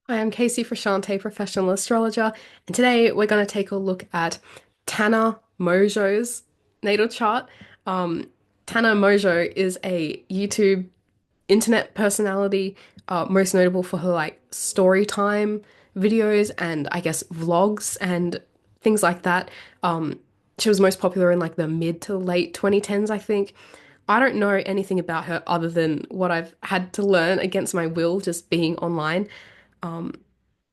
Hi, I'm Casey Frashante, professional astrologer, and today we're going to take a look at Tana Mongeau's natal chart. Um, Tana Mongeau is a YouTube internet personality, most notable for her like story time videos and I guess vlogs and things like that. Um, she was most popular in like the mid to late 2010s, I think. I don't know anything about her other than what I've had to learn against my will just being online.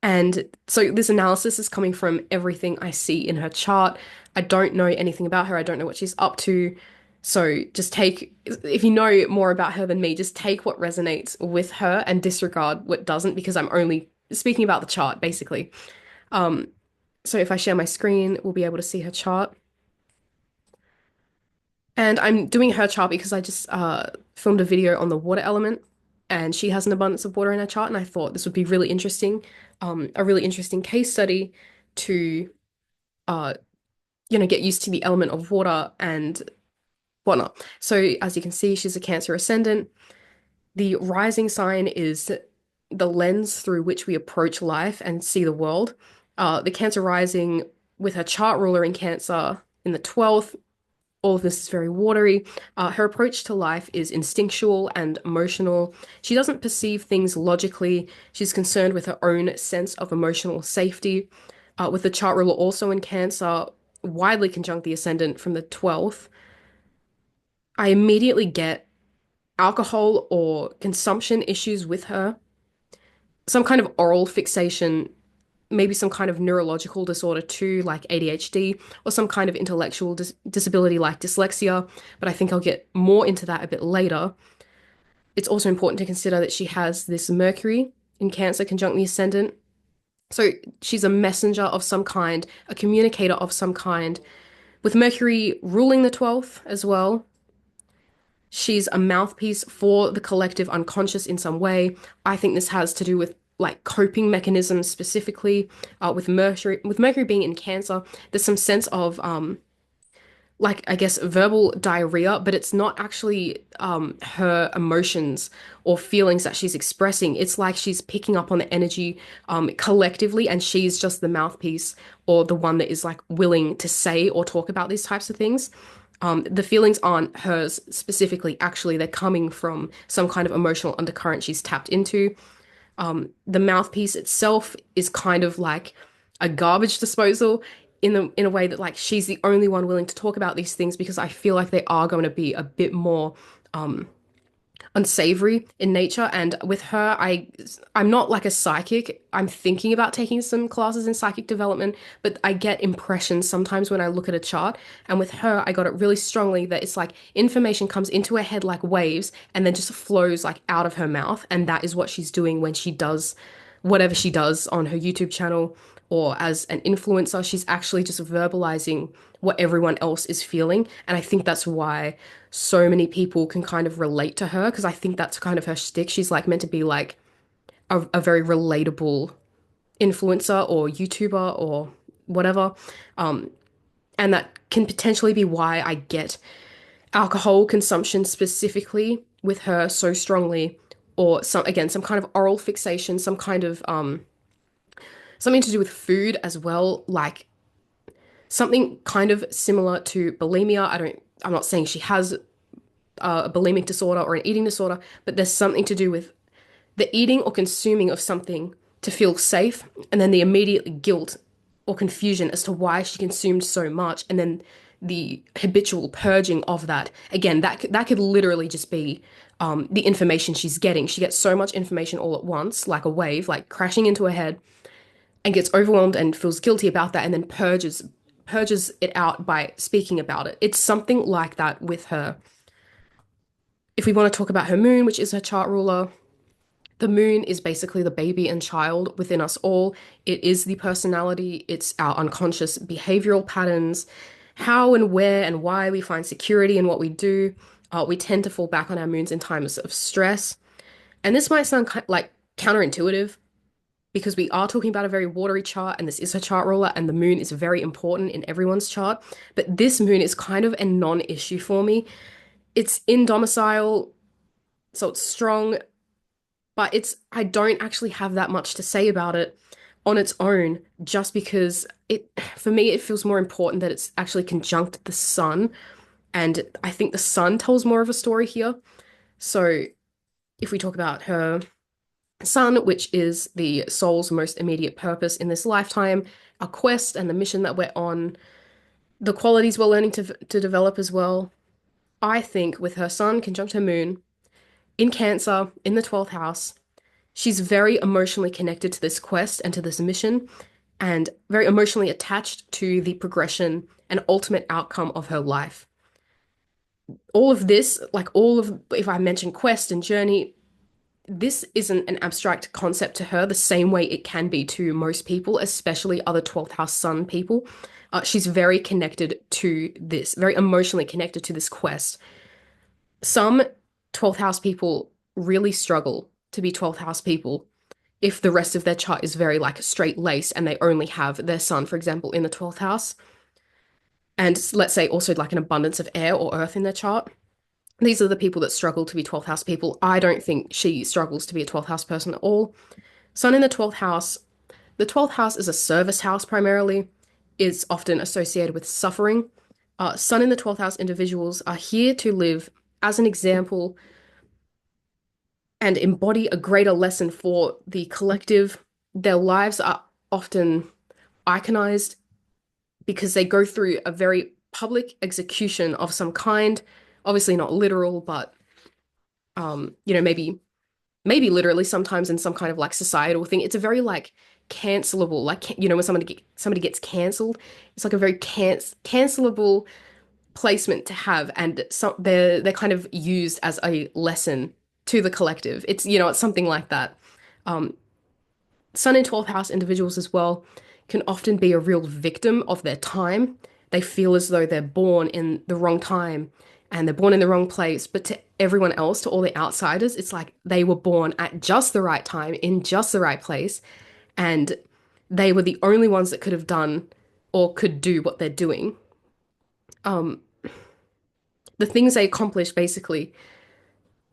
And so this analysis is coming from everything I see in her chart. I don't know anything about her. I don't know what she's up to. So just take, if you know more about her than me, just take what resonates with her and disregard what doesn't, because I'm only speaking about the chart, basically. Um, so if I share my screen, we'll be able to see her chart. And I'm doing her chart because I just filmed a video on the water element, and she has an abundance of water in her chart, and I thought this would be really interesting, a really interesting case study to uh, get used to the element of water and whatnot. So as you can see, she's a Cancer ascendant. The rising sign is the lens through which we approach life and see the world. The Cancer rising with her chart ruler in Cancer in the 12th, all of this is very watery. Her approach to life is instinctual and emotional. She doesn't perceive things logically. She's concerned with her own sense of emotional safety. With the chart ruler also in Cancer, widely conjunct the ascendant from the 12th, I immediately get alcohol or consumption issues with her, some kind of oral fixation, maybe some kind of neurological disorder too, like ADHD, or some kind of intellectual disability like dyslexia. But I think I'll get more into that a bit later. It's also important to consider that she has this Mercury in Cancer conjunct the ascendant. So she's a messenger of some kind, a communicator of some kind, with Mercury ruling the 12th as well. She's a mouthpiece for the collective unconscious in some way. I think this has to do with like coping mechanisms specifically with Mercury being in Cancer. There's some sense of like I guess verbal diarrhea, but it's not actually her emotions or feelings that she's expressing. It's like she's picking up on the energy collectively, and she's just the mouthpiece or the one that is like willing to say or talk about these types of things. The feelings aren't hers specifically, actually, they're coming from some kind of emotional undercurrent she's tapped into. The mouthpiece itself is kind of like a garbage disposal in a way that like she's the only one willing to talk about these things because I feel like they are going to be a bit more unsavory in nature. And with her, I'm not like a psychic. I'm thinking about taking some classes in psychic development, but I get impressions sometimes when I look at a chart. And with her, I got it really strongly that it's like information comes into her head like waves and then just flows like out of her mouth. And that is what she's doing when she does whatever she does on her YouTube channel or as an influencer. She's actually just verbalizing what everyone else is feeling. And I think that's why so many people can kind of relate to her because I think that's kind of her shtick. She's like meant to be like a very relatable influencer or YouTuber or whatever. Um, and that can potentially be why I get alcohol consumption specifically with her so strongly, or some kind of oral fixation, some kind of something to do with food as well, like something kind of similar to bulimia. I'm not saying she has a bulimic disorder or an eating disorder, but there's something to do with the eating or consuming of something to feel safe, and then the immediate guilt or confusion as to why she consumed so much, and then the habitual purging of that. Again, that could literally just be the information she's getting. She gets so much information all at once, like a wave, like crashing into her head, and gets overwhelmed and feels guilty about that, and then purges it out by speaking about it. It's something like that with her. If we want to talk about her moon, which is her chart ruler, the moon is basically the baby and child within us all. It is the personality, it's our unconscious behavioral patterns, how and where and why we find security in what we do. We tend to fall back on our moons in times of stress. And this might sound like counterintuitive because we are talking about a very watery chart, and this is a chart ruler, and the moon is very important in everyone's chart. But this moon is kind of a non-issue for me. It's in domicile, so it's strong, but I don't actually have that much to say about it on its own, just because for me, it feels more important that it's actually conjunct the sun. And I think the sun tells more of a story here. So if we talk about her sun, which is the soul's most immediate purpose in this lifetime, our quest and the mission that we're on, the qualities we're learning to develop as well. I think with her sun conjunct her moon in Cancer in the 12th house, she's very emotionally connected to this quest and to this mission, and very emotionally attached to the progression and ultimate outcome of her life. All of this, like all of, if I mention quest and journey, this isn't an abstract concept to her the same way it can be to most people, especially other 12th house sun people. She's very connected to this, very emotionally connected to this quest. Some 12th house people really struggle to be 12th house people if the rest of their chart is very like straight laced and they only have their sun, for example, in the 12th house. And let's say also like an abundance of air or earth in their chart. These are the people that struggle to be 12th house people. I don't think she struggles to be a 12th house person at all. Sun in the 12th house. The 12th house is a service house primarily, is often associated with suffering. Sun in the 12th house individuals are here to live as an example and embody a greater lesson for the collective. Their lives are often iconized because they go through a very public execution of some kind. Obviously not literal, but maybe literally sometimes in some kind of like societal thing. It's a very like cancelable, like when somebody gets cancelled, it's like a very cancelable placement to have, and so they're kind of used as a lesson to the collective. It's something like that. Um, Sun in 12th house individuals as well can often be a real victim of their time. They feel as though they're born in the wrong time and they're born in the wrong place. But to everyone else, to all the outsiders, it's like they were born at just the right time, in just the right place. And they were the only ones that could have done or could do what they're doing. Um, the things they accomplished, basically,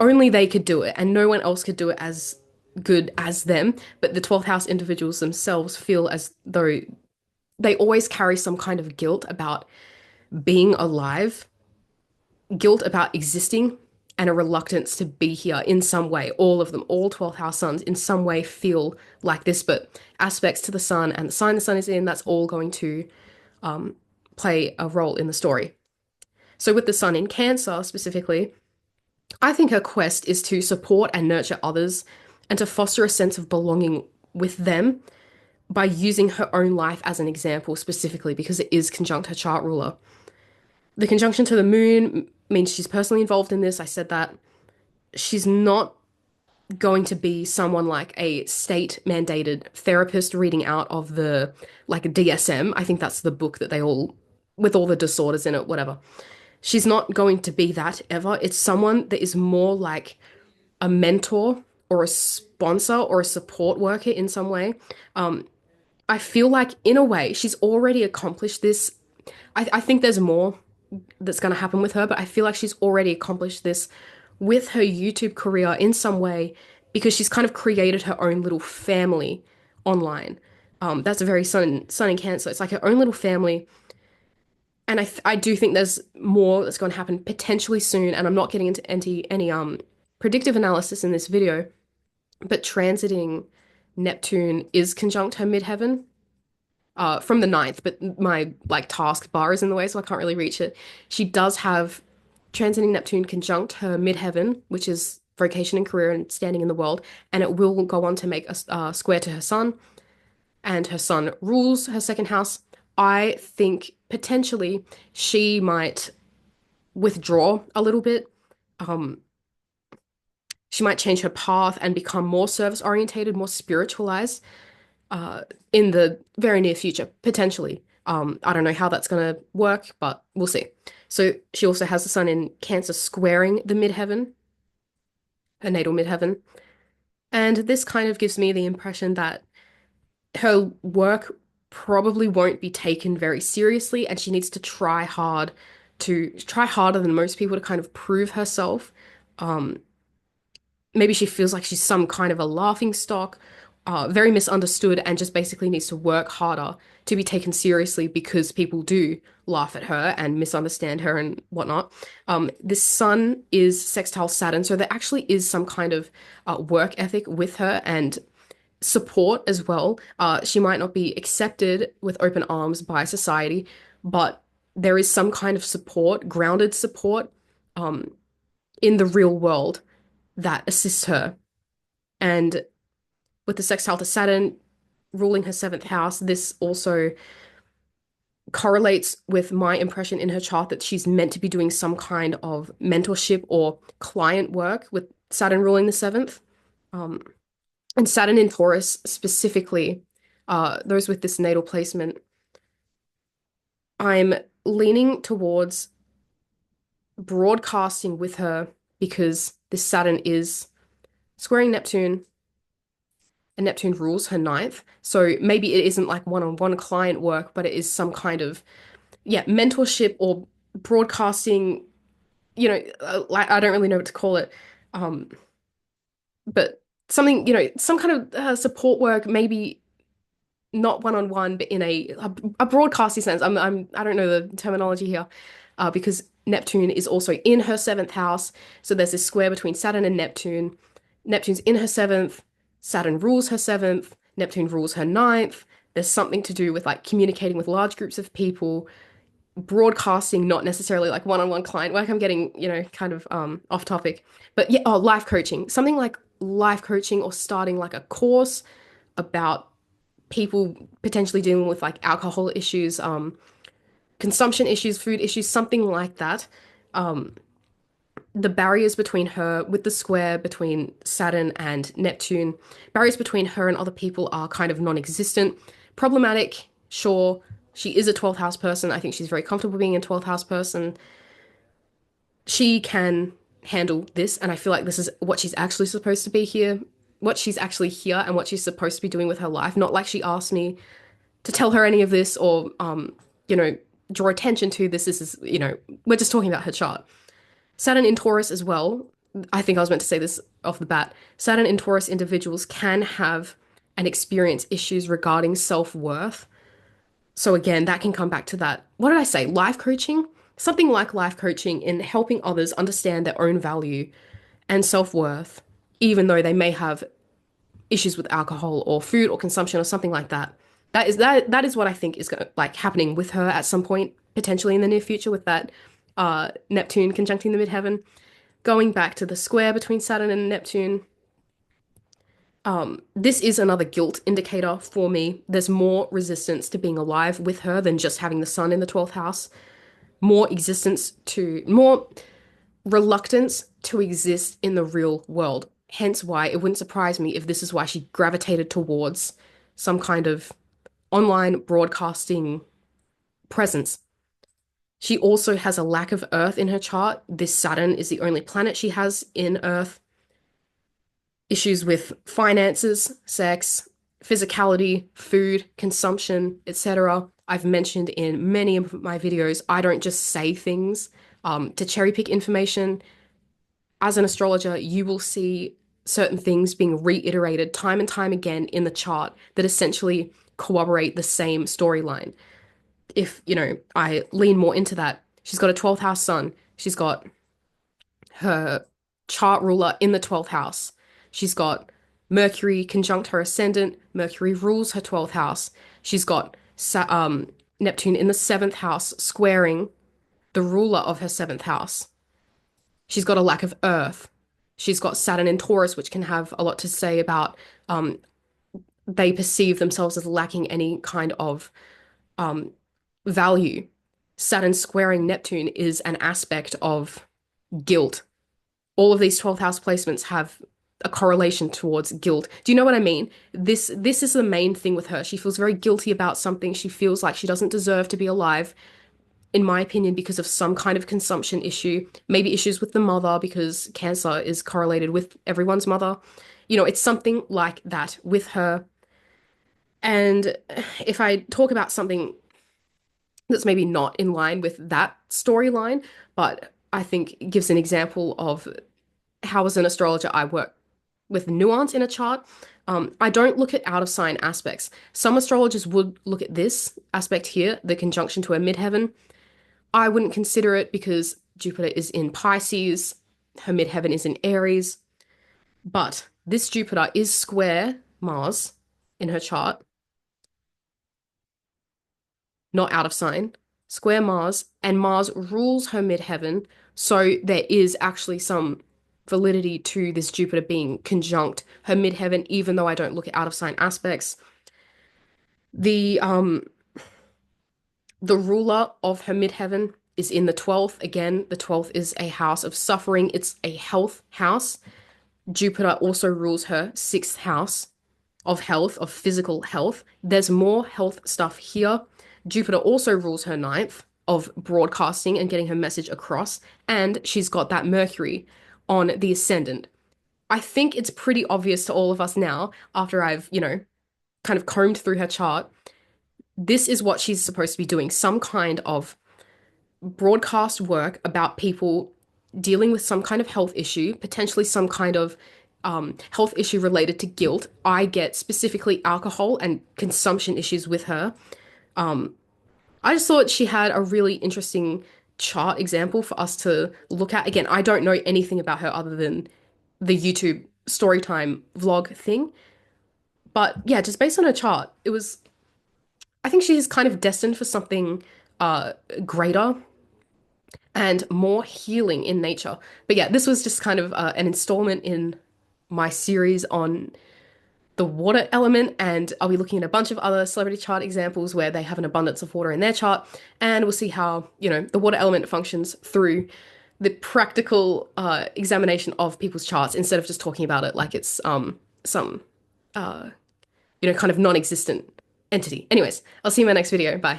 only they could do it, and no one else could do it as good as them. But the 12th house individuals themselves feel as though they always carry some kind of guilt about being alive, guilt about existing, and a reluctance to be here in some way. All of them, all 12th house suns, in some way feel like this, but aspects to the sun and the sign the sun is in, that's all going to play a role in the story. So, with the sun in Cancer specifically, I think her quest is to support and nurture others and to foster a sense of belonging with them by using her own life as an example, specifically because it is conjunct her chart ruler. The conjunction to the moon means she's personally involved in this. I said that. She's not going to be someone like a state mandated therapist reading out of the like DSM. I think that's the book that they all, with all the disorders in it, whatever. She's not going to be that ever. It's someone that is more like a mentor or a sponsor or a support worker in some way. I feel like, in a way, she's already accomplished this. I think there's more that's going to happen with her, but I feel like she's already accomplished this with her YouTube career in some way because she's kind of created her own little family online. That's a very sun in Cancer. It's like her own little family. And I do think there's more that's going to happen potentially soon. And I'm not getting into any predictive analysis in this video, but transiting Neptune is conjunct her midheaven from the ninth, but my like task bar is in the way, so I can't really reach it. She does have transiting Neptune conjunct her midheaven, which is vocation and career and standing in the world, and it will go on to make a square to her sun, and her sun rules her second house. I think potentially she might withdraw a little bit. Um, she might change her path and become more service orientated, more spiritualized in the very near future, potentially. I don't know how that's going to work, but we'll see. So she also has the sun in Cancer squaring the midheaven, her natal midheaven. And this kind of gives me the impression that her work probably won't be taken very seriously, and she needs to try harder than most people to kind of prove herself. Um, maybe she feels like she's some kind of a laughing stock, very misunderstood, and just basically needs to work harder to be taken seriously because people do laugh at her and misunderstand her and whatnot. This sun is sextile Saturn, so there actually is some kind of work ethic with her and support as well. She might not be accepted with open arms by society, but there is some kind of support, grounded support, um, in the real world that assists her. And with the sextile to Saturn ruling her seventh house, this also correlates with my impression in her chart that she's meant to be doing some kind of mentorship or client work with Saturn ruling the seventh. Um, and Saturn in Taurus specifically, those with this natal placement, I'm leaning towards broadcasting with her because this Saturn is squaring Neptune and Neptune rules her ninth. So maybe it isn't like one-on-one client work, but it is some kind of, yeah, mentorship or broadcasting, like I don't really know what to call it. Um, but something, some kind of support work, maybe not one-on-one, but in a broadcasting sense. I don't know the terminology here, because Neptune is also in her seventh house. So there's this square between Saturn and Neptune. Neptune's in her seventh. Saturn rules her seventh. Neptune rules her ninth. There's something to do with like communicating with large groups of people, broadcasting, not necessarily like one-on-one client work. I'm getting, kind of off topic. But yeah, oh, life coaching. Something like life coaching or starting like a course about people potentially dealing with like alcohol issues, consumption issues, food issues, something like that. Um, the barriers between her with the square between Saturn and Neptune, barriers between her and other people are kind of non-existent. Problematic, sure. She is a 12th house person. I think she's very comfortable being a 12th house person. She can handle this, and I feel like this is what she's actually supposed to be here, what she's actually here, and what she's supposed to be doing with her life. Not like she asked me to tell her any of this or you know, draw attention to this. This is, we're just talking about her chart. Saturn in Taurus as well. I think I was meant to say this off the bat. Saturn in Taurus individuals can have and experience issues regarding self-worth. So again, that can come back to that. What did I say? Life coaching? Something like life coaching in helping others understand their own value and self-worth, even though they may have issues with alcohol or food or consumption or something like that. That is what I think is like happening with her at some point, potentially in the near future, with that Neptune conjuncting the midheaven. Going back to the square between Saturn and Neptune, this is another guilt indicator for me. There's more resistance to being alive with her than just having the sun in the 12th house. More reluctance to exist in the real world. Hence why it wouldn't surprise me if this is why she gravitated towards some kind of online broadcasting presence. She also has a lack of Earth in her chart. This Saturn is the only planet she has in Earth. Issues with finances, sex, physicality, food, consumption, etc. I've mentioned in many of my videos, I don't just say things to cherry pick information. As an astrologer, you will see certain things being reiterated time and time again in the chart that essentially corroborate the same storyline. If, I lean more into that, she's got a 12th house sun. She's got her chart ruler in the 12th house. She's got Mercury conjunct her ascendant. Mercury rules her 12th house. She's got Neptune in the 7th house squaring the ruler of her 7th house. She's got a lack of Earth. She's got Saturn in Taurus, which can have a lot to say about they perceive themselves as lacking any kind of um, value. Saturn squaring Neptune is an aspect of guilt. All of these 12th house placements have a correlation towards guilt. Do you know what I mean? This is the main thing with her. She feels very guilty about something. She feels like she doesn't deserve to be alive, in my opinion, because of some kind of consumption issue, maybe issues with the mother because Cancer is correlated with everyone's mother. It's something like that with her. And if I talk about something that's maybe not in line with that storyline, but I think gives an example of how, as an astrologer, I work with nuance in a chart. I don't look at out of sign aspects. Some astrologers would look at this aspect here, the conjunction to a midheaven. I wouldn't consider it because Jupiter is in Pisces, her midheaven is in Aries, but this Jupiter is square Mars in her chart, not out of sign, square Mars, and Mars rules her midheaven. So there is actually some validity to this Jupiter being conjunct her midheaven, even though I don't look at out of sign aspects. The the ruler of her midheaven is in the 12th. Again, the 12th is a house of suffering. It's a health house. Jupiter also rules her sixth house of health, of physical health. There's more health stuff here. Jupiter also rules her ninth of broadcasting and getting her message across. And she's got that Mercury on the ascendant. I think it's pretty obvious to all of us now, after I've, kind of combed through her chart. This is what she's supposed to be doing, some kind of broadcast work about people dealing with some kind of health issue, potentially some kind of health issue related to guilt. I get specifically alcohol and consumption issues with her. I just thought she had a really interesting chart example for us to look at. Again, I don't know anything about her other than the YouTube storytime vlog thing. But yeah, just based on her chart, I think she's kind of destined for something uh, greater and more healing in nature. But yeah, this was just kind of an installment in my series on the water element, and I'll be looking at a bunch of other celebrity chart examples where they have an abundance of water in their chart, and we'll see how, the water element functions through the practical examination of people's charts instead of just talking about it like it's some kind of non-existent entity. Anyways, I'll see you in my next video. Bye.